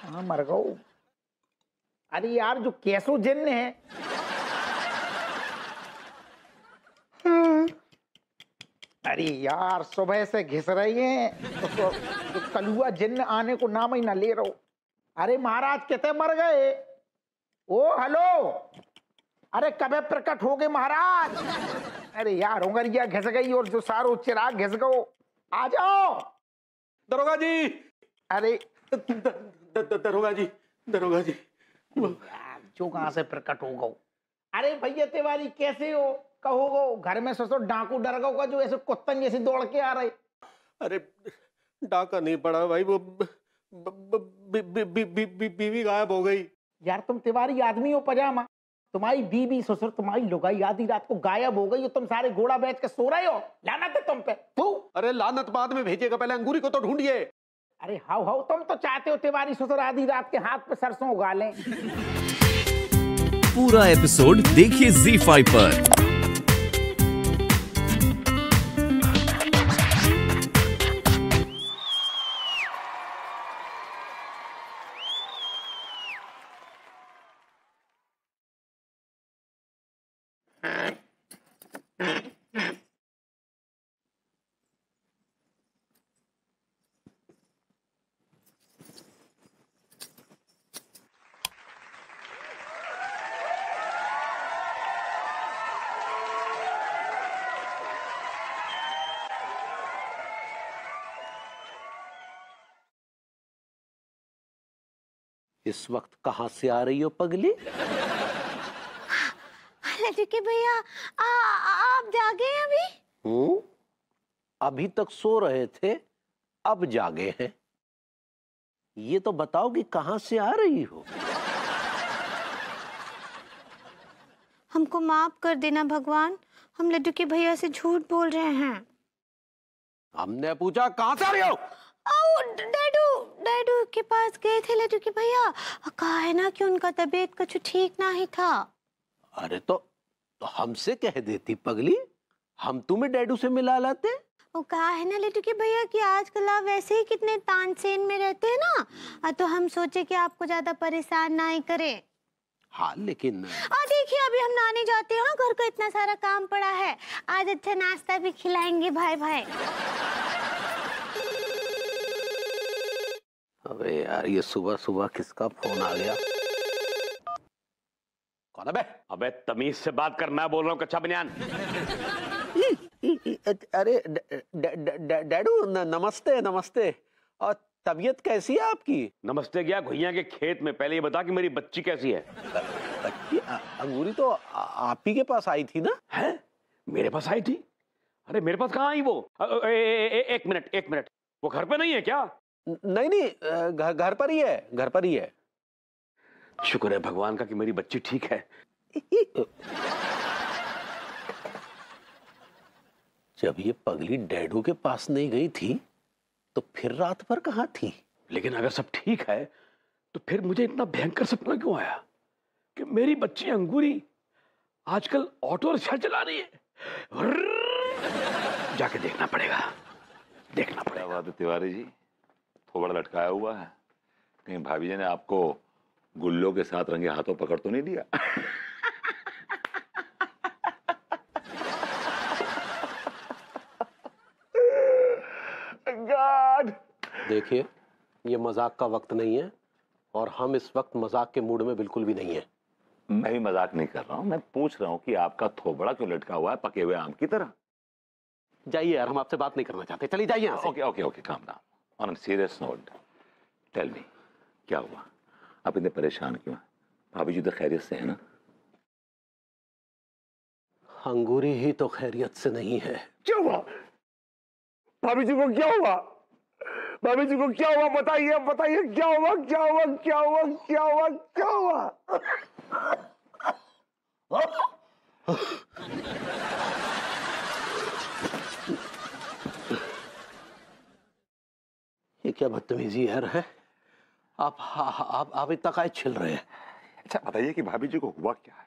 हाँ मर गओ। अरे यार जो कैसो जिन्न है। अरे यार सुबह से घिस रही हैं तो कलुआ जिन्न आने को नाम ही ना ले रहो। अरे महाराज कितने मर गए? ओ हेलो, अरे कबे प्रकट हो गए महाराज? अरे यार उंगरिया घिस गई और जो सारो चिराग घिस गो। आ जाओ दरोगा जी। अरे दरोगा जी, दरोगा जी यार जो कहां से प्रकट हो गो। अरे भैया तिवारी कैसे हो? कहो गो घर में ससुर डाकू डर गो का जो ऐसे कुत्तन जैसे दौड़ के आ रहे। अरे डाका नहीं पड़ा भाई, वो बीवी गायब हो गई। यार तुम तिवारी आदमी हो पजामा, तुम्हारी बीवी ससुर तुम्हारी लुगाई आधी रात को गायब हो गई और तुम सारे घोड़ा बेच के सो रहे हो। लानत है तुम पे। अरे लानत बाद में भेजिएगा, पहले अंगूरी को तो ढूंढिए। अरे हाउ हाउ तुम तो चाहते हो तिवारी ससुर आधी रात के हाथ पे सरसों उगा लें। पूरा एपिसोड देखिए ZEE5 पर। इस वक्त कहां से आ रही हो पगली? लड़के भैया आप जागे हैं अभी? अभी तक सो रहे थे, अब जागे हैं। ये तो बताओ कि कहां से आ रही हो? हमको माफ कर देना भगवान, हम लड्डू के भैया से झूठ बोल रहे हैं। हमने पूछा कहां से आ रही हो? डैडू के पास गए थे लड्डू के भैया, कहा है ना कि उनका तबीयत कुछ ठीक ना ही था। अरे तो हमसे कह देती पगली, हम तुम्हें डैडू से मिला लाते। वो कहा है ना लड्डू के भैया कि आजकल आप वैसे ही कितने तानसेन में रहते हैं ना, तो हम सोचे कि आपको ज्यादा परेशान ना ही करे। हाँ लेकिन देखिए अभी हम नहाने जाते हैं, घर का इतना सारा काम पड़ा है, आज अच्छा नाश्ता भी खिलाएंगे भाई भाई। अबे यार ये सुबह सुबह किसका फोन आ गया? कौन है बे? अबे तमीज से बात कर, मैं बोल रहा हूँ कच्चा बनियान। अरे डैडू नमस्ते नमस्ते। और तबीयत कैसी है आपकी? नमस्ते गया घुइया के खेत में, पहले ये बता कि मेरी बच्ची कैसी है। बच्ची अंगूरी तो आप ही के पास आई थी ना? है मेरे पास आई थी? अरे मेरे पास कहाँ आई वो? एक मिनट, वो घर पे नहीं है क्या? नहीं घर पर ही है, घर पर ही है। शुक्र है भगवान का कि मेरी बच्ची ठीक है। जब ये पगली डैडू के पास नहीं गई थी तो फिर रात भर कहाँ थी? लेकिन अगर सब ठीक है तो फिर मुझे इतना भयंकर सपना क्यों आया कि मेरी बच्ची अंगूरी आजकल ऑटो रिक्शा चला रही है? जाके देखना पड़ेगा। बात है तिवारी जी, थोड़ा लटकाया हुआ है, कहीं भाभी जी ने आपको गुल्लों के साथ रंगे हाथों पकड़ तो नहीं दिया? God! देखिए ये मजाक का वक्त नहीं है और हम इस वक्त मजाक के मूड में बिल्कुल भी नहीं है। मैं भी मजाक नहीं कर रहा हूं, मैं पूछ रहा हूं कि आपका थोबड़ा क्यों लटका हुआ है पके हुए आम की तरह? जाइए यार, हम आपसे बात नहीं करना चाहते, चलिए जाइए यहाँ से। Okay calm down. On a serious note, tell me क्या हुआ? आप इतने परेशान क्यों हैं? भाभी जी तो खैरियत से है ना? अंगूरी ही तो खैरियत से नहीं है। क्या हुआ? भाभी जी को क्या हुआ? भाभी जी को क्या हुआ? बताइए क्या हुआ? ये क्या बदतमीजी यार है? आप इतना काय छिल रहे हैं? अच्छा बताइए कि भाभी जी को हुआ क्या है?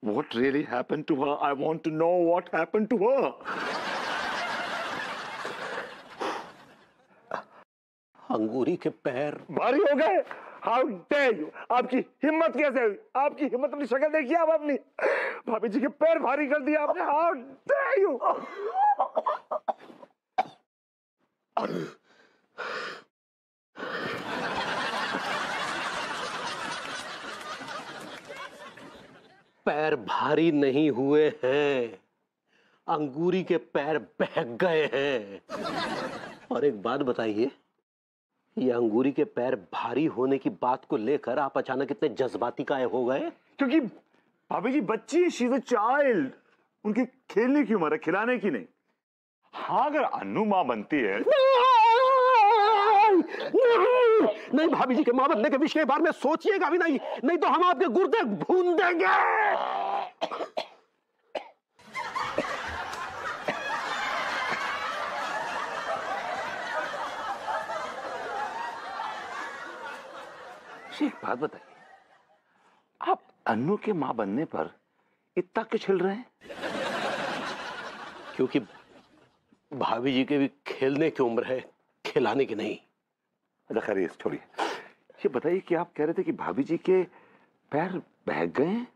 What really happened to her? I want to know what happened to her. अंगूरी के पैर भारी हो गए। हाउ डेयर यू, आपकी हिम्मत कैसे हुई? आपकी हिम्मत, अपनी शक्ल देखिए आप अपनी। भाभी जी के पैर भारी कर दिया आपने। How dare you. पैर भारी नहीं हुए हैं, अंगूरी के पैर बहक गए हैं। और एक बात बताइए, ये अंगूरी के पैर भारी होने की बात को लेकर आप अचानक इतने जज्बाती काहे हो गए? क्योंकि भाभी जी बच्ची, शी इज अ चाइल्ड, उनकी खेलने की उम्र है, खिलाने की नहीं। हाँ, अगर अन्नू माँ बनती है। नहीं भाभी जी के मां बनने के विषय के बारे में सोचिएगा भी नहीं, नहीं तो हम आपके गुर्दे भून देंगे। एक बात बताइए, आप अन्नू के माँ बनने पर इतना क्यों छिल रहे हैं? क्योंकि भाभी जी के भी खेलने की उम्र है, खिलाने की नहीं। अच्छा खैर, छोड़िए। ये बताइए कि आप कह रहे थे कि भाभी जी के पैर बहक गए हैं,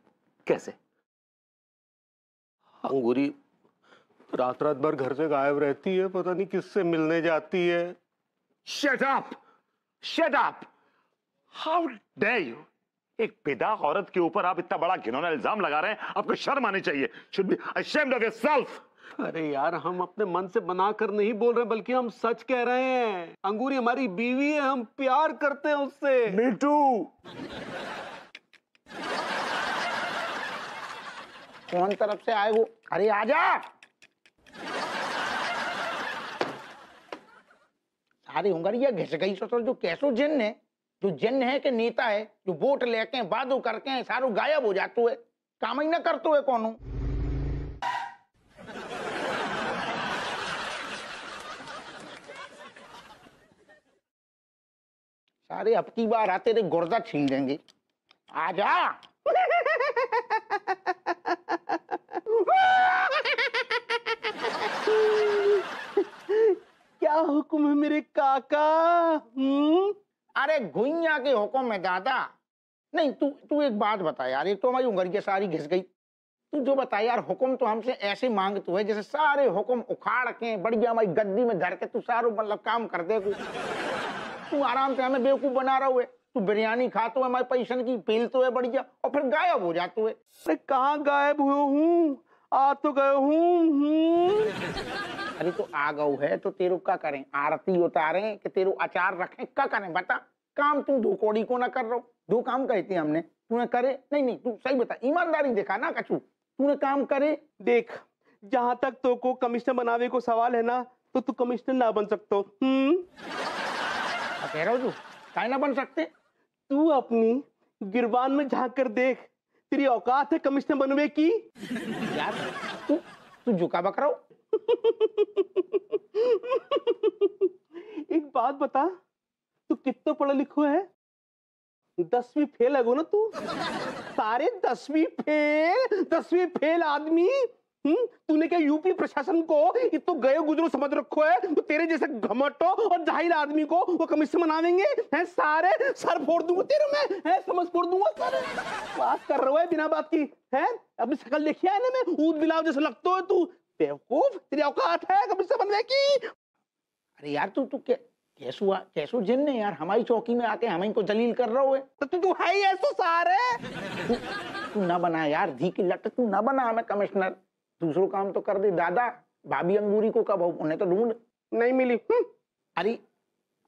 कैसे? अंगूरी रात रात भर घर से गायब रहती है, पता नहीं किससे मिलने जाती है। Shut up, shut up. How dare you. एक बेदाग औरत के ऊपर आप इतना बड़ा घिनौना इल्जाम लगा रहे हैं, आपको शर्म आनी चाहिए। Should be ashamed of yourself. अरे यार, हम अपने मन से बनाकर नहीं बोल रहे, बल्कि हम सच कह रहे हैं। अंगूरी हमारी बीवी है, हम प्यार करते हैं उससे। Me too. कौन तरफ से आए वो? अरे आजा। सारी उंगलियां घिस गई। सोचो जो कैसो जिन्न है, जो जिन्न है कि नेता है, जो वोट लेके बादू करके सारू गायब हो जातू है, काम ही ना करतू है कौन। सारे अब की बार आते रे गुर्दा छीन देंगे। आजा। क्या हुक्म है मेरे काका? अरे घुइया के हुक्म है दादा। नहीं तू एक बात बता यार, एक तो हमारी उंगलियां सारी घिस गई। तू जो बता यार, हुक्म तो हमसे ऐसे मांगतू है जैसे सारे हुक्म उखाड़ के बढ़िया हमारी गद्दी में धर के तू सारो मतलब काम कर दे। तू आराम से हमें बेवकूफ बना रहा है। तू बिरयानी खातो है, हमारे पैसन की पील तो है बढ़िया, और फिर गायब हो जाते है। अरे कहाँ गायब हुआ हूँ? आ तो गए हूँ। अरे तो आ गऊ है तो तेरू क्या करें? आरती उतारें कि तेरू अचार रखें? क्या करें बता? काम तू दो कोड़ी को ना कर रहा। दो काम कहते हमने, तूने करे नहीं? तू सही बता, ईमानदारी दिखा ना कछू। तूने काम करे? देख, जहां तक तो को कमिश्नर बनावे को सवाल है ना, तो तू कमिश्नर ना बन सकतो। कह रहा हूँ तू काहे ना बन सकते? तू अपनी गिरबान में झांक कर देख, तेरी औकात है कमिश्नर बनने की? यार तू झुका बकरा। एक बात बता, तू कितना पढ़ा लिखो है? 10वीं फेल है ना तू? सारे 10वीं फेल आदमी। तूने क्या यूपी प्रशासन को इतो गए गुजरो समझ रखो है? तो तेरे जैसे घमटो और जाहिल आदमी को वो कमिश्नर बनावेंगे हैं? सारे सर फोड़ दूंगा तेरे में, है समझ फोड़ दूंगा सारे। बात कर रहा है बिना बात की, है? अपनी शक्ल देखिए ना, मैं ऊद बिलाव जैसे लगता है तू। बेवकूफ, तेरी औकात है कमिश्नर बनने की? अरे यार तू कैसो जिन्न है यार, हमारी चौकी में आके हमें को जलील कर रहा है। तो तू है ही ऐसो सारे। तू ना बना यार, धी की लट, तू ना बना हमें कमिश्नर। दूसरों काम तो कर दे दादा। भाभी अंगूरी को कब उन्हें तो ढूंढ नहीं मिली। अरे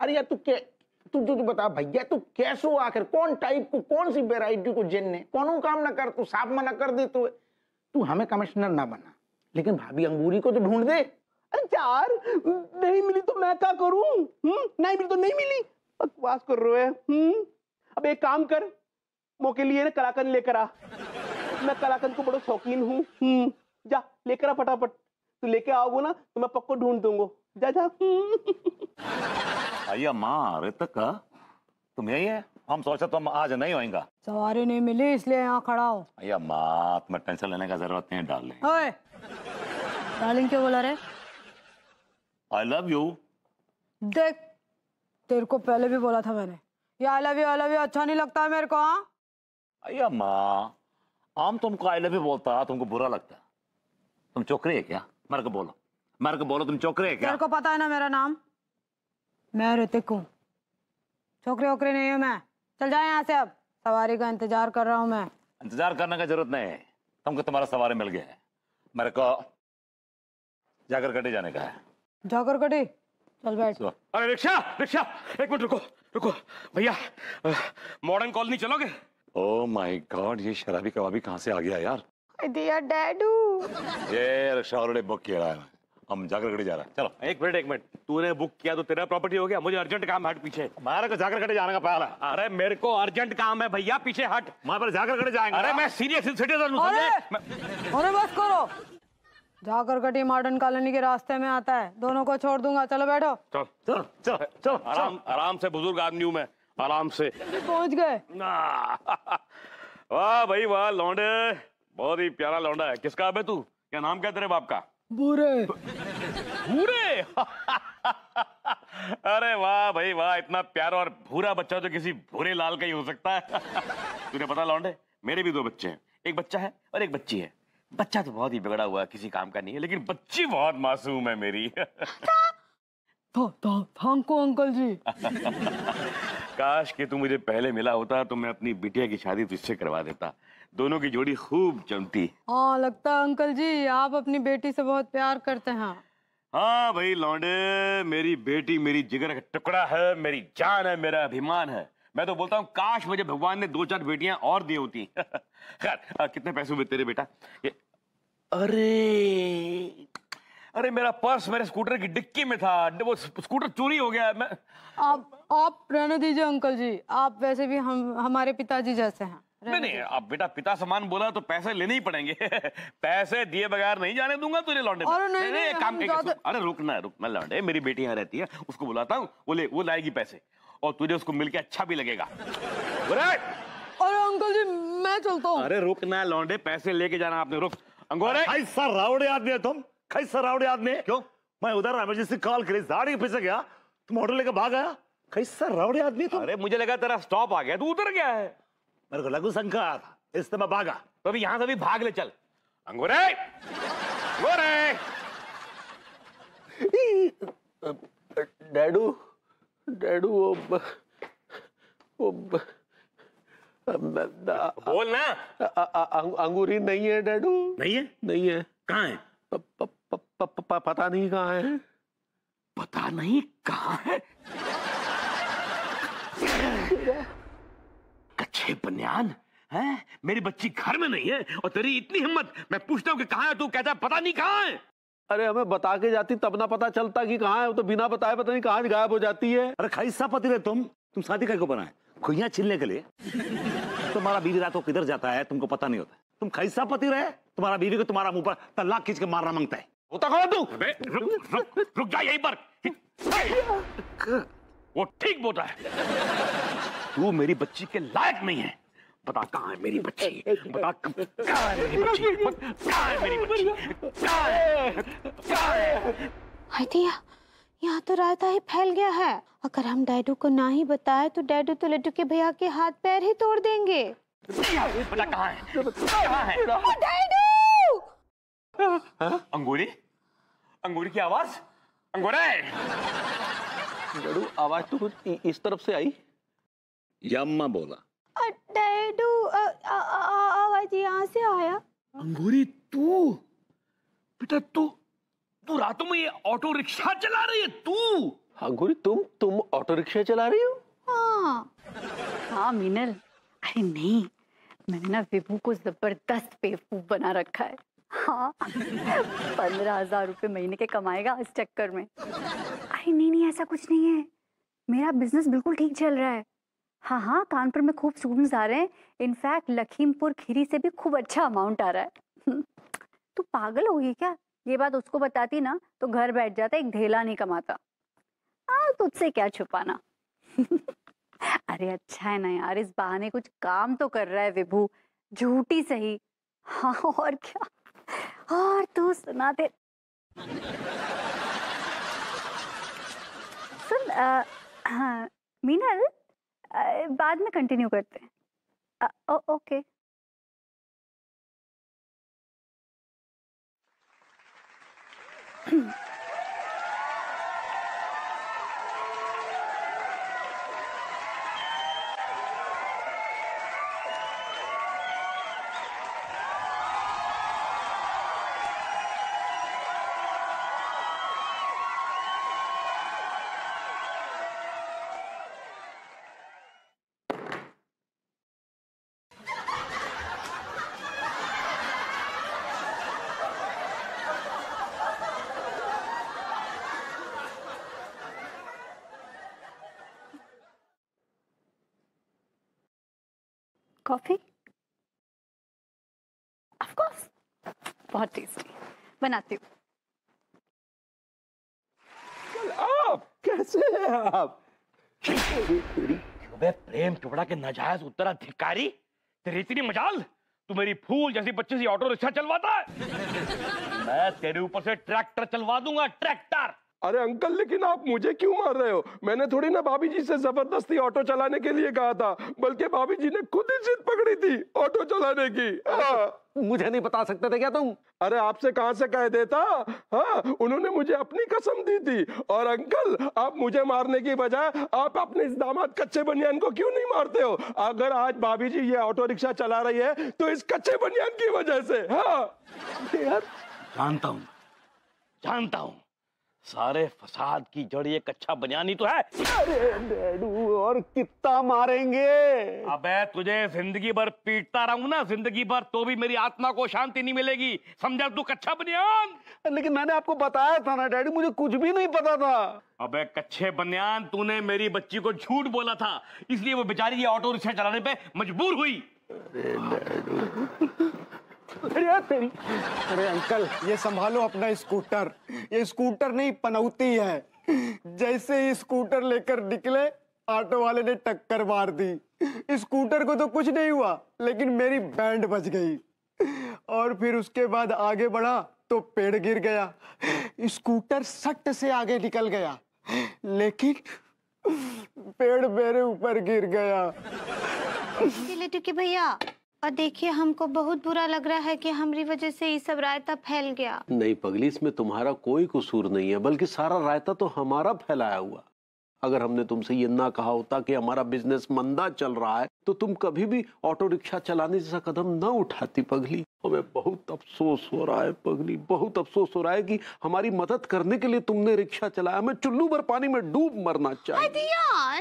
यार तू जो बता भैया, तू कैसो आखिर कौन टाइप को, कौन सी वेराइटी को जिन्न है? कौन काम ना कर, तू साफ मना कर दे। तू हमें कमिश्नर ना बना, लेकिन भाभी अंगूरी को तो ढूंढ दे। अरे यार, नहीं मिली तो मैं क्या करूं? नहीं मिली तो नहीं मिली, बकवास कर रहे हैं। अब एक काम कर, मौके लिए ना कलाकंद लेकर आ। मैं कलाकंद को बड़ा शौकीन हूँ। जा लेकर आ फटाफट। तू लेके आओगे ना तो मैं पक्को ढूंढ दूंगा। जा जा। अय्या माँ, अरे तक तुम यही है? हम सोचे तुम आज नहीं होएगा। सवारी नहीं मिली इसलिए यहाँ खड़ा हो। अय्या माँ, तुम्हें टेंशन लेने का जरूरत नहीं है डार्लिंग। ओए, डार्लिंग क्यों बोला रे? I love you. देख, तेरे को पहले भी बोला था मैंने, ये आई लव यू अच्छा नहीं लगता है मेरे को। हाँ अय्या माँ, आम तुमको आई लव यू बोलता तुमको बुरा लगता? तुम चोकरे है क्या? मेरे को बोलो तुम चोकरे है क्या? तेरे को पता है ना मेरा नाम, मैं ऋतिक हूँ, छोकरे वोकरे नहीं हूँ मैं। चल जाए यहाँ से, अब सवारी का इंतजार कर रहा हूँ मैं। इंतजार करने का जरूरत नहीं है, तुमको तुम्हारा सवारी मिल गया है। मेरे को जाकर कटे जाने का है। जाकर कटी, चल बैठ। अरे रिक्शा रिक्शा, एक मिनट रुको भैया, मॉडर्न कॉलोनी चलोगे? ओह माय गॉड, ये शराबी कबाबी कहाँ से आ गया यार? दिया डैडू। ये रिक्शा ऑलरेडी बुक किया है, हम जाकर कटे जा रहे हैं। चलो। एक मिनट, तूने बुक किया तो तेरा प्रॉपर्टी हो गया, मुझे अर्जेंट काम, हट पीछे। हमारे को जाकर कटे जाने का पहला। अरे मेरे को अर्जेंट काम है भैया, पीछे हट। वहां पर जाकर कटे जाएंगे। अरे मैं सीरियस सिटीजन हूं, अरे बस करो, जाकर कटी मॉडर्न कॉलोनी के रास्ते में आता है, दोनों को छोड़ दूंगा। चलो बैठो। चल आराम से, बुजुर्ग आदमी हूं मैं, आराम से। पहुंच गए। वाह भाई वाह, लौंडे बहुत ही प्यारा लौंडा है। किसका अब है तू? क्या नाम क्या तेरे बाप का? बुरे। अरे वाह भाई वाह, इतना प्यारा और भूरा बच्चा तो किसी भूरे लाल का ही हो सकता है। तुझे पता लौंडे, मेरे भी 2 बच्चे हैं, एक बच्चा है और एक बच्ची है। बच्चा तो बहुत ही बिगड़ा हुआ है, किसी काम का नहीं है, लेकिन बच्ची बहुत मासूम है मेरी। थैंक यू अंकल जी। काश कि तू मुझे पहले मिला होता तो मैं अपनी बिटिया की शादी तुझसे करवा देता, दोनों की जोड़ी खूब जमती। हाँ लगता है अंकल जी आप अपनी बेटी से बहुत प्यार करते हैं। हाँ भाई लौंडे, मेरी बेटी मेरी जिगर का टुकड़ा है, मेरी जान है, मेरा अभिमान है। मैं तो बोलता हूँ काश मुझे भगवान ने 2-4 बेटियां और दी होती। खैर कितने पैसे हुए तेरे बेटा? अरे मेरा पर्स मेरे स्कूटर की डिक्की में था, वो स्कूटर चोरी हो गया। मैं आप रहने दीजिए अंकल जी, आप वैसे भी हमारे पिताजी जैसे हैं। नहीं, अब बेटा पिता समान बोला तो पैसे लेने ही पड़ेंगे। पैसे दिए बगैर नहीं जाने दूंगा तुझे लौंडे। अरे नहीं, काम अरे रुकना लौंडे, मेरी बेटी यहाँ रहती है, उसको बुलाता हूँ, वो लाएगी पैसे और तुझे उसको मिलके अच्छा भी लगेगा। अरे अंकल जी मैं चलता हूँ। अरे रुकना लौंडे, पैसे लेके जाना आपने, रुक। अंगोरे कैसा रावड़े आदमी है तुम, कैसा रावड़े आदमी? क्यों? मैं उधर इमरजेंसी कॉल करी, गाड़ी के पीछे गया, तुम ऑटो लेकर भाग आया। कैसा रावड़े आदमी तुम? अरे मुझे लगा तेरा स्टॉप आ गया, तू उतर गया है। मेरे को लघु शंका आया था, इससे मैं भागा। तो अभी यहां से भी भाग ले, चल। अंगोरे अंगोरे। डैडू बोल ना। अंगूरी नहीं है डैडू। नहीं है। कहाँ है? पता नहीं कहाँ है। पता नहीं कहाँ है? कच्छे बनियान है, मेरी बच्ची घर में नहीं है और तेरी इतनी हिम्मत, मैं पूछता हूँ कि कहाँ है, तू कहता है पता नहीं कहाँ है। अरे हमें बता के जाती तब ना पता चलता कि कहाँ है, वो तो बिना बताए पता नहीं कहाँ गायब हो जाती है। अरे कैसा पति रहे तुम शादी का क्यों बनाए? खुइयां छीलने के लिए? तुम्हारा बीवी रात को किधर जाता है तुमको पता नहीं होता। तुम कैसा पति रहे, तुम्हारा बीवी को तुम्हारा मुंह पर तलाक खींच के मारना मांगता है। होता कौन तू? रुक जा यहीं पर। वो ठीक बोलता है, तू मेरी बच्ची के लायक नहीं है। बता कहाँ है मेरी बच्ची, बता कहाँ है मेरी बच्ची, कहाँ है मेरी बच्ची, कहाँ है? हाय दिया, यहाँ तो रायता ही फैल गया है। अगर हम डैडू को ना ही बताए तो डैडू तो लड्डू के भैया के हाथ पैर ही तोड़ देंगे। बता कहाँ है, कहाँ है? डैडू! अंगूरी, अंगूरी की आवाज। अंगूरे! डैडू आवाज तो कुछ इस तरफ से आई। यम्मा बोला। डैडू आवाज यहाँ से आया। अंगूरी तू बेटा, तू रातों में ये ऑटो रिक्शा चला रही है तू? अंगूरी तुम ऑटो रिक्शा चला रही हो? हाँ मीनल, अरे नहीं, मैंने ना विभू को जबरदस्त बेवकूफ बना रखा है। हाँ 15,000 रुपए महीने के कमाएगा इस चक्कर में। अरे नहीं ऐसा कुछ नहीं है, मेरा बिजनेस बिल्कुल ठीक चल रहा है। हाँ कानपुर में खूब स्टूडेंट्स आ रहे हैं, इनफैक्ट लखीमपुर खीरी से भी खूब अच्छा अमाउंट आ रहा है। तू पागल हो गई क्या? ये बात उसको बताती ना तो घर बैठ जाता, एक ढेला नहीं कमाता। तुझसे क्या छुपाना। अरे अच्छा है ना यार, इस बहाने कुछ काम तो कर रहा है विभू, झूठी सही। हाँ और क्या। और तू सुना दे। सुन हाँ मीनल, बाद में कंटिन्यू करते हैं। ओके। कॉफी? ऑफ कोर्स, बहुत टेस्टी, बनाती हूँ। आप कैसे हैं आप? अबे प्रेम चोपड़ा के नाजायज उत्तराधिकारी, तेरी इतनी मजाल, तू मेरी फूल जैसी बच्चे से ऑटो रिक्शा चलवाता है। मैं तेरे ऊपर से ट्रैक्टर चलवा दूंगा, ट्रैक्टर। अरे अंकल, लेकिन आप मुझे क्यों मार रहे हो? मैंने थोड़ी ना भाभी जी से जबरदस्ती ऑटो चलाने के लिए कहा था, बल्कि भाभी जी ने खुद ही जिद पकड़ी थी ऑटो चलाने की। मुझे नहीं बता सकते थे क्या तुम? अरे आपसे कहां से कह देता। हाँ, उन्होंने मुझे अपनी कसम दी थी। और अंकल, आप मुझे मारने की बजाय आप अपने इस दामाद कच्चे बनियान को क्यों नहीं मारते हो? अगर आज भाभी जी ये ऑटो रिक्शा चला रही है तो इस कच्चे बनियान की वजह से। हाँ यार, जानता हूं सारे फसाद की जड़ ये कच्चा बनियानी तो है। अरे डैडू, और कितना मारेंगे? अबे तुझे जिंदगी भर पीटता रहूं ना, जिंदगी भर, तो भी मेरी आत्मा को शांति नहीं मिलेगी, समझा तू कच्चा बनियान? लेकिन मैंने आपको बताया था ना डैडी, मुझे कुछ भी नहीं पता था। अबे कच्चे बनियान, तूने मेरी बच्ची को झूठ बोला था, इसलिए वो बेचारी ये ऑटो रिक्शा चलाने पे मजबूर हुई। अरे डैडू, अरे अंकल, ये संभालो अपना स्कूटर। ये स्कूटर नहीं, पनौती है। जैसे ही स्कूटर लेकर निकले, ऑटो वाले ने टक्कर मार दी। स्कूटर को तो कुछ नहीं हुआ, लेकिन मेरी बैंड बच गई। और फिर उसके बाद आगे बढ़ा तो पेड़ गिर गया। स्कूटर सट से आगे निकल गया, लेकिन पेड़ मेरे ऊपर गिर गया। के भैया, और देखिए, हमको बहुत बुरा लग रहा है कि हमारी वजह से ये सब रायता फैल गया। नहीं पगली, इसमें तुम्हारा कोई कसूर नहीं है, बल्कि सारा रायता तो हमारा फैलाया हुआ। अगर हमने तुमसे ये ना कहा होता कि हमारा बिजनेस मंदा चल रहा है, तो तुम कभी भी ऑटो रिक्शा चलाने जैसा कदम ना उठाती पगली। हमें बहुत अफसोस हो रहा है पगली, बहुत अफसोस हो रहा है कि हमारी मदद करने के लिए तुमने रिक्शा चलाया। हमें चुल्लू भर पानी में डूब मरना चाहिए।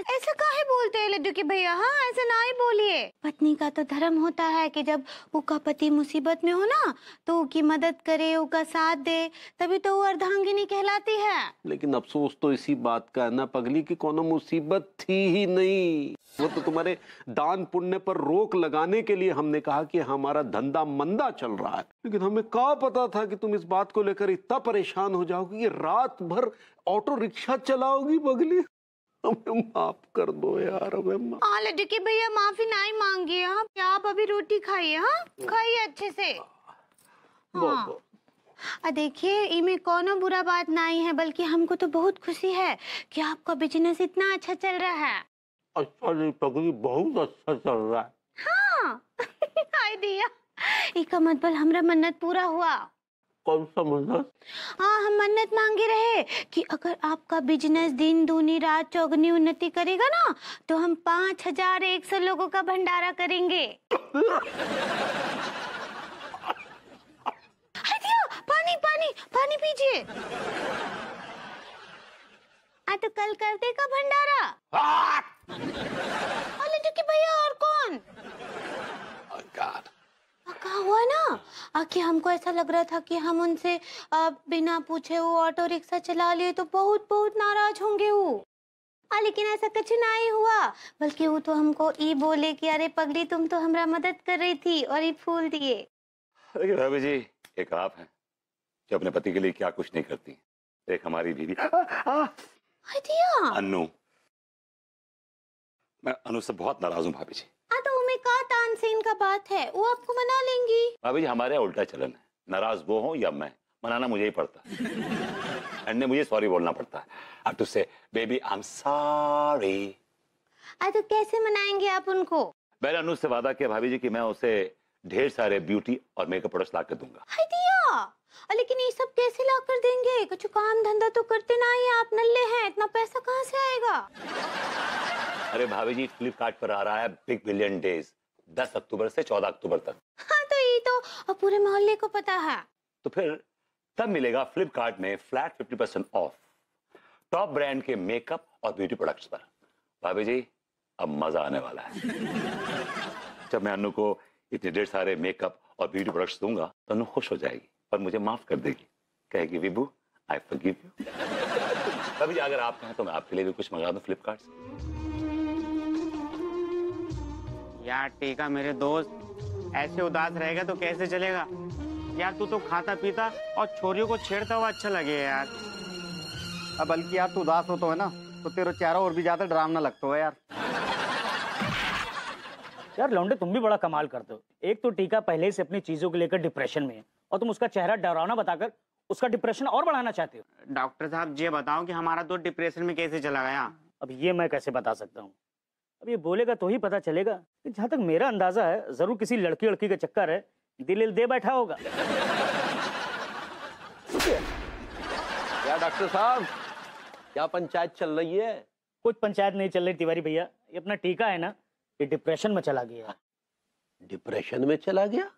ऐसा काहे बोलते हैं लड्डू के भैया? हाँ, ऐसा ना ही बोलिए। पत्नी का तो धर्म होता है कि जब उसका पति मुसीबत में हो ना, तो उसकी मदद करे, उसका साथ दे, तभी तो वो अर्धांगिनी कहलाती है। लेकिन अफसोस तो इसी बात का है ना पगली कि कोनो मुसीबत थी ही नहीं। वो तो तुम्हारे दान पुण्य पर रोक लगाने के लिए हमने कहा कि हमारा धंधा मंदा चल रहा है। लेकिन हमें क्या पता था कि तुम इस बात को लेकर इतना परेशान हो जाओगी कि रात भर ऑटो रिक्शा चलाओगी पगली। हमें माफ कर दो यार, हमें। हाँ लड्डू के भैया, माफी नहीं मांगिए। हाँ, आप अभी रोटी खाइए। हाँ, खाइए अच्छे से। हाँ, देखिए, इनमें कोनो बुरा बात नहीं है, बल्कि हमको तो बहुत खुशी है कि आपका बिजनेस इतना अच्छा चल रहा है। अच्छा नहीं पगली, बहुत अच्छा चल रहा है। हाँ हाय दिया, इसका मतलब हमारा मन्नत पूरा हुआ। कौन सा मन्नत? हाँ, हम मन्नत मांगे रहे कि अगर आपका बिजनेस दिन दूनी रात चौगुनी उन्नति करेगा ना, तो हम 5100 लोगों का भंडारा करेंगे। पानी पानी पानी पीजिए। तो कल कर देगा भंडारा। लड्डू के भैया, और कौन? कहा हुआ ना कि हमको ऐसा लग रहा था कि हम उनसे बिना पूछे वो ऑटो रिक्शा चला लिए तो बहुत बहुत नाराज होंगे वो। लेकिन ऐसा कुछ नहीं हुआ, बल्कि वो तो हमको ये बोले कि अरे पगली, तुम तो हमारा मदद कर रही थी, और ये फूल दिए। देखिए भाभी जी, एक आप हैं जो अपने पति के लिए क्या कुछ नहीं करती, एक हमारी बीवी अनु। मैं अनु से बहुत नाराज हूँ भाभी जी। तो उमें का तानसेन का बात है, वो आपको मना लेंगी। भाभी जी, हमारे यहाँ उल्टा चलन है, नाराज वो हो या मैं, मनाना मुझे ही पड़ता है। एंड ने मुझे सॉरी बोलना पड़ता है। अब टू से बेबी आई एम सॉरी। तो कैसे मनाएंगे आप उनको? मैंने अनु से वादा किया भाभी जी कि मैं उसे ढेर सारे ब्यूटी और मेकअप प्रोडक्ट्स ला कर दूंगा। हाय दिया, लेकिन ये सब कैसे ला कर देंगे? कुछ काम धंधा तो करते ना ही, आप नल्ले हैं, इतना पैसा कहाँ से आएगा? अरे भाभी जी फ्लिपकार्ट पर आ रहा है बिग बिलियन डेज 10 अक्टूबर से 14 अक्टूबर तक। हाँ तो ये तो पूरे मोहल्ले को पता है। तो फिर तब मिलेगा फ्लिपकार्ट में फ्लैट 50% ऑफ टॉप ब्रांड के मेकअप और ब्यूटी प्रोडक्ट्स पर। भाभी जी अब मजा आने वाला है। जब मैं अनु को इतने ढेर सारे मेकअप और ब्यूटी प्रोडक्ट्स दूंगा तो अनु खुश हो जाएगी और मुझे माफ कर देगी, कहेगी विभू आई फॉरगिव यू। भाभी जी अगर आप कहें तो मैं आपके लिए भी कुछ मंगा दूं फ्लिपकार्ट से। यार टीका मेरे दोस्त, ऐसे उदास रहेगा तो कैसे चलेगा यार? तू तो खाता पीता और छोरियों को छेड़ता हुआ अच्छा लगे यार। अब बल्कि यार तू उदास होता है ना तो तेरा चेहरा और भी ज्यादा डरावना लगता है यार। यार लौंडे तुम भी बड़ा कमाल करते हो। एक तो टीका पहले से अपनी चीजों को लेकर डिप्रेशन में है और तुम उसका चेहरा डरावना बताकर उसका डिप्रेशन और बढ़ाना चाहते हो। डॉक्टर साहब ये बताओ कि हमारा तो डिप्रेशन में कैसे चला गया? अब ये मैं कैसे बता सकता हूँ? अब ये बोलेगा तो ही पता चलेगा। जहाँ तक मेरा अंदाजा है जरूर किसी लड़की का चक्कर है, दिल दे बैठा होगा। क्या डॉक्टर साहब क्या पंचायत चल रही है? कुछ पंचायत नहीं चल रही तिवारी भैया, ये अपना टीका है ना, ये डिप्रेशन में चला गया। डिप्रेशन में चला गया?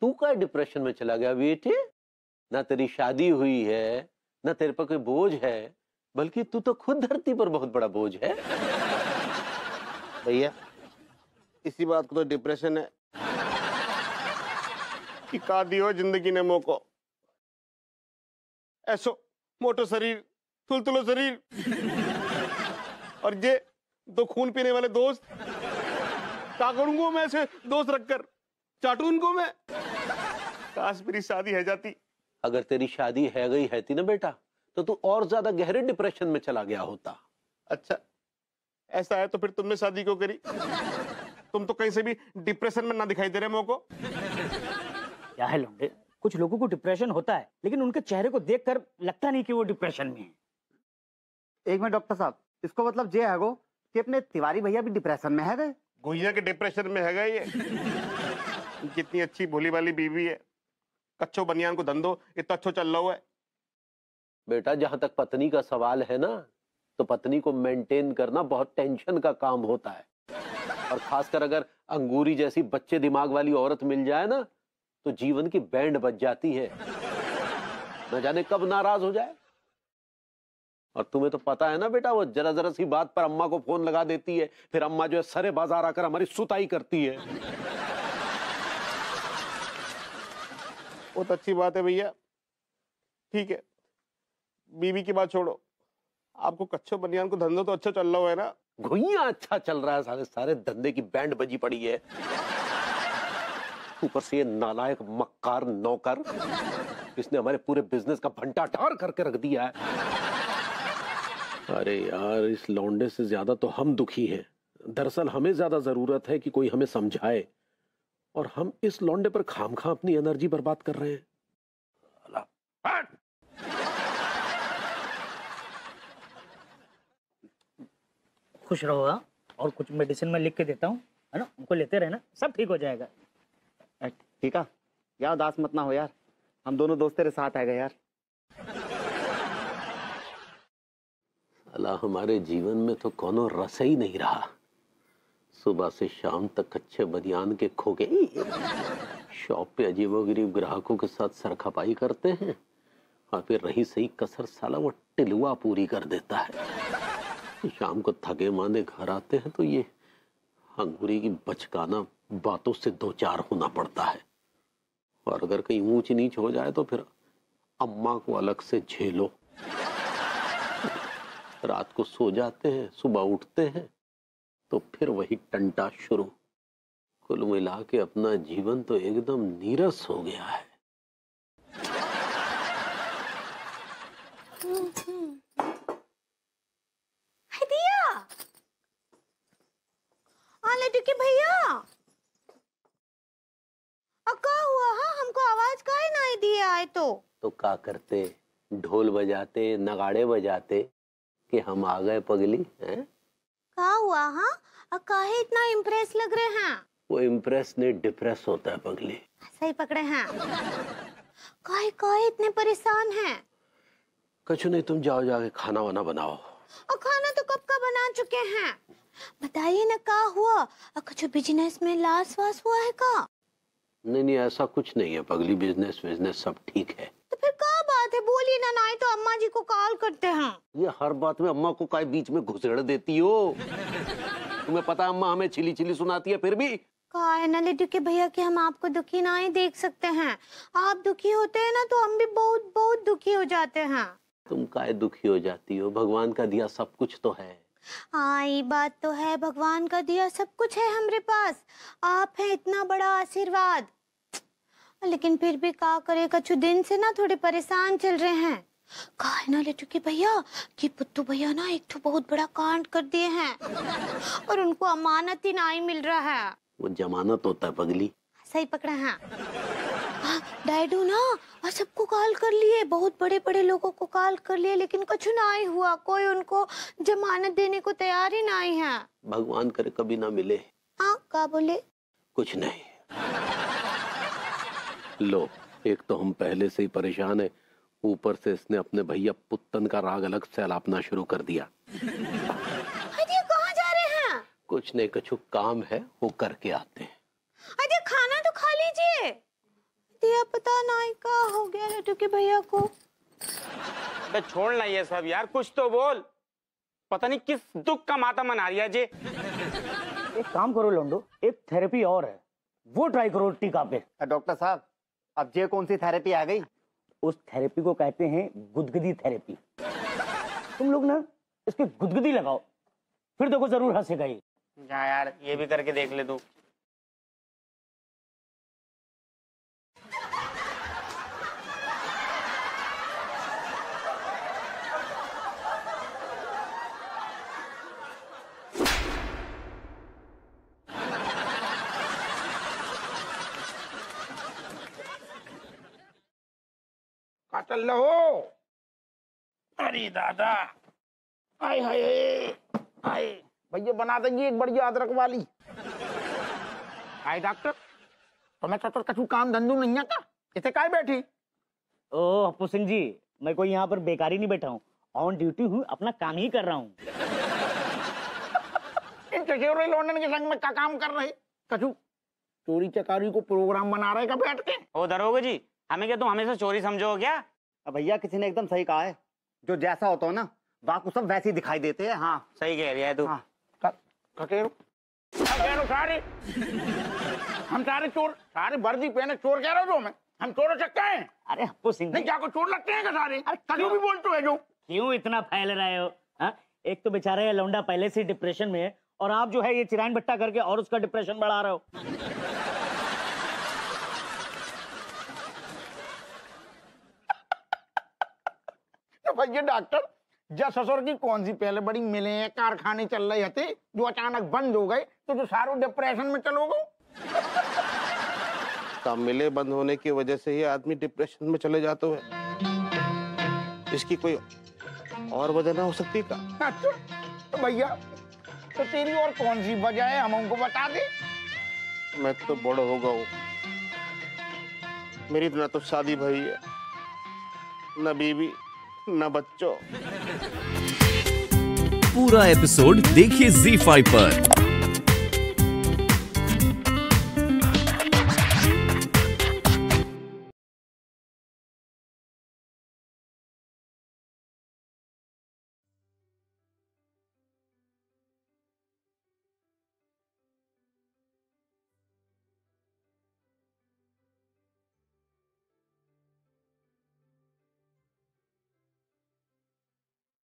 तू क्या डिप्रेशन में चला गया बेटे? ना तेरी शादी हुई है, ना तेरे पर कोई बोझ है, बल्कि तू तो खुद धरती पर बहुत बड़ा बोझ है। भैया इसी बात को तो डिप्रेशन है कि का दियो जिंदगी ने मोको ऐसो मोटो शरीर तुलतुलो शरीर और ये दो खून पीने वाले दोस्त। क्या करूंगा मैं ऐसे दोस्त रखकर? चाटू उनको मैं? काश मेरी शादी है जाती। अगर तेरी शादी है गई है थी ना बेटा तो तू और ज्यादा गहरे डिप्रेशन में चला गया होता। अच्छा ऐसा है तो फिर तुमने शादी क्यों करी? तुम तो कहीं से भी डिप्रेशन में ना दिखाई दे रहे मोको। क्या है लौंडे, कुछ लोगों को डिप्रेशन होता है लेकिन उनके चेहरे को देखकर लगता नहीं कि वो डिप्रेशन में है। एक मिनट डॉक्टर साहब, इसको मतलब ये है गो कि अपने तिवारी भैया भी डिप्रेशन में है गए? गुइया के डिप्रेशन में है गए ये। कितनी अच्छी भोली वाली बीवी है, कच्चो बनियान को धंधो इतना अच्छा चल रहा है। बेटा जहां तक पत्नी का सवाल है ना तो पत्नी को मेंटेन करना बहुत टेंशन का काम होता है, और खासकर अगर अंगूरी जैसी बच्चे दिमाग वाली औरत मिल जाए ना तो जीवन की बैंड बज जाती है, न जाने कब नाराज हो जाए। और तुम्हें तो पता है ना बेटा, वो जरा जरा सी बात पर अम्मा को फोन लगा देती है, फिर अम्मा जो है सरे बाजार आकर हमारी सुताई करती है। बहुत अच्छी बात है भैया, ठीक है बीवी की बात छोड़ो, आपको कच्चो बनियान को धंधो तो अच्छा चल रहा है ना? घुइया अच्छा चल रहा है, सारे सारे धंधे की बैंड बजी पड़ी है। ऊपर से ये नालायक मक्कार नौकर, इसने हमारे पूरे बिजनेस का भंटाटार करके रख दिया है। अरे यार इस लौंडे से ज्यादा तो हम दुखी हैं। दरअसल हमें ज्यादा जरूरत है कि कोई हमें समझाए, और हम इस लौंडे पर खामखा अपनी एनर्जी बर्बाद कर रहे हैं। खुश रहो हाँ? और कुछ मेडिसिन में लिख के देता हूँ, है ना, उनको लेते रहना, सब ठीक हो जाएगा। ठीक है यार, उदास मत ना हो यार, हम दोनों दोस्त तेरे साथ आ गए यार। अल्लाह हमारे जीवन में तो कोनो रस ही नहीं रहा। सुबह से शाम तक अच्छे बनियान के खोके शॉप पे अजीबोगरीब ग्राहकों के साथ सरखपाई करते हैं, और फिर रही सही कसर साला वो टिलुआ पूरी कर देता है। शाम को थके मांदे घर आते हैं तो ये अंगूरी की बचकाना बातों से दो चार होना पड़ता है, और अगर कहीं ऊंच नीच हो जाए तो फिर अम्मा को अलग से झेलो। रात को सो जाते हैं, सुबह उठते हैं तो फिर वही टंटा शुरू। कुल मिला के अपना जीवन तो एकदम नीरस हो गया है। भैया क्या हुआ? हाँ हमको आवाज काहे नहीं दिया है? तो क्या करते, ढोल बजाते नगाड़े बजाते कि हम आ गए पगली हैं? क्या हुआ? हाँ, काहे इतना इम्प्रेस लग रहे हैं? वो इम्प्रेस नहीं डिप्रेस होता है पगली। सही पकड़े हैं। काहे इतने परेशान हैं? कुछ नहीं, तुम जाओ जाके खाना वाना बनाओ। और खाना तो कब का बना चुके हैं। बताइए ना क्या हुआ? कुछ बिजनेस में लॉस वास हुआ है का? नहीं ऐसा कुछ नहीं है पगली, बिजनेस सब ठीक है। तो फिर क्या बात है, बोलिए ना, नहीं तो अम्मा जी को कॉल करते हैं। ये हर बात में अम्मा को काय बीच में घुसेड़ देती हो? तुम्हें पता है अम्मा हमें चिली चिली सुनाती है फिर भी। कहा है ना लिट्टू के भैया कि हम आपको दुखी ना ही देख सकते हैं। आप दुखी होते हैं ना तो हम भी बहुत बहुत दुखी हो जाते हैं। तुम काय दुखी हो जाती हो? भगवान का दिया सब कुछ तो है। हाँ ये बात तो है, भगवान का दिया सब कुछ है हमारे पास। आप हैं इतना बड़ा आशीर्वाद। लेकिन फिर भी क्या करे, कुछ दिन से ना थोड़े परेशान चल रहे हैं। कहा है ना लिट्टू के भैया कि पुत्तू भैया ना एक तो बहुत बड़ा कांड कर दिए हैं और उनको अमानत ही नहीं मिल रहा है। वो जमानत होता है पगली। सही पकड़ा है। डैडू ना सबको कॉल कर लिए, बहुत बड़े बड़े लोगों को कॉल कर लिए, लेकिन कुछ नहीं हुआ। कोई उनको जमानत देने को तैयार ही नहीं है। भगवान करे कभी ना मिले। हाँ क्या बोले? कुछ नहीं। लो, एक तो हम पहले से ही परेशान है, ऊपर से इसने अपने भैया पुत्तन का राग अलग से अलापना शुरू कर दिया। अरे कहाँ जा रहे हैं? कुछ नहीं, कुछ काम है वो करके आते हैं। अरे खाना तो खा लीजिए। दिया पता नहीं क्या हो गया लिट्टू के भैया को। बे छोड़ना ये सब यार, कुछ तो बोल। पता नहीं किस दुख का माता मना रही है जी। एक काम करो लोंडो, एक थेरेपी और है, वो ट्राई करो टीका पे। डॉक्टर साहब अब ये कौन सी थेरेपी आ गई? उस थेरेपी को कहते हैं गुदगुदी थेरेपी। तुम लोग ना इसके गुदगुदी लगाओ, फिर देखो जरूर हंसेगा ये। जा यार, ये भी करके देख ले तू। चल लो। अरे दादा, आए हाय आए भैया, बना देंगे एक बढ़िया अदरक वाली। आए डॉक्टर, तुम्हें तो कछु काम धंधू नहीं है क्या? इसे काय बैठी? ओ हप्पू सिंह जी, मैं कोई यहाँ पर बेकारी नहीं बैठा हूँ, ऑन ड्यूटी हूँ, अपना काम ही कर रहा हूँ। इन चचेरे लौंडन के संग में क्या काम कर रहे? कछु चोरी चकारी को प्रोग्राम बना रहे का बैठ के? ओ दरोगा जी, हमें क्या तुम हमेशा चोरी समझो क्या? भैया किसी ने एकदम सही कहा है, जो जैसा होता हो ना बाकी सब वैसे ही दिखाई देते हैं। हाँ सही कह रही है तू। हाँ। सारे हम सारे चोर, सारे वर्दी पहने चोर कह रहे हो? हमें हम चोर हो सकते हैं? अरे हप्पू सिंह नहीं, क्या को चोर लगते हैं क्या सारे? कभी भी बोलते हो जो। क्यों इतना फैल रहे हो? हा? एक तो बेचारा ये लौंडा पहले से डिप्रेशन में है, और आप जो है ये चिरान बट्टा करके और उसका डिप्रेशन बढ़ा रहे हो। भैया डॉक्टर, जस ससुर की कौन सी पहले बड़ी मिले कारखाने चल रहे थे जो अचानक बंद हो गए, तो जो सारो डिप्रेशन में चलोगे? काम मिले बंद होने की वजह से ही आदमी डिप्रेशन में चले जाते हैं। इसकी कोई और वजह ना हो सकती का? अच्छा तो भैया, तो तेरी और कौन सी वजह है, हम उनको बता दे। मैं तो बड़ा हो गया हूँ, मेरी ना तो शादी भई है, न बीवी न बच्चों। पूरा एपिसोड देखिए ZEE5 पर।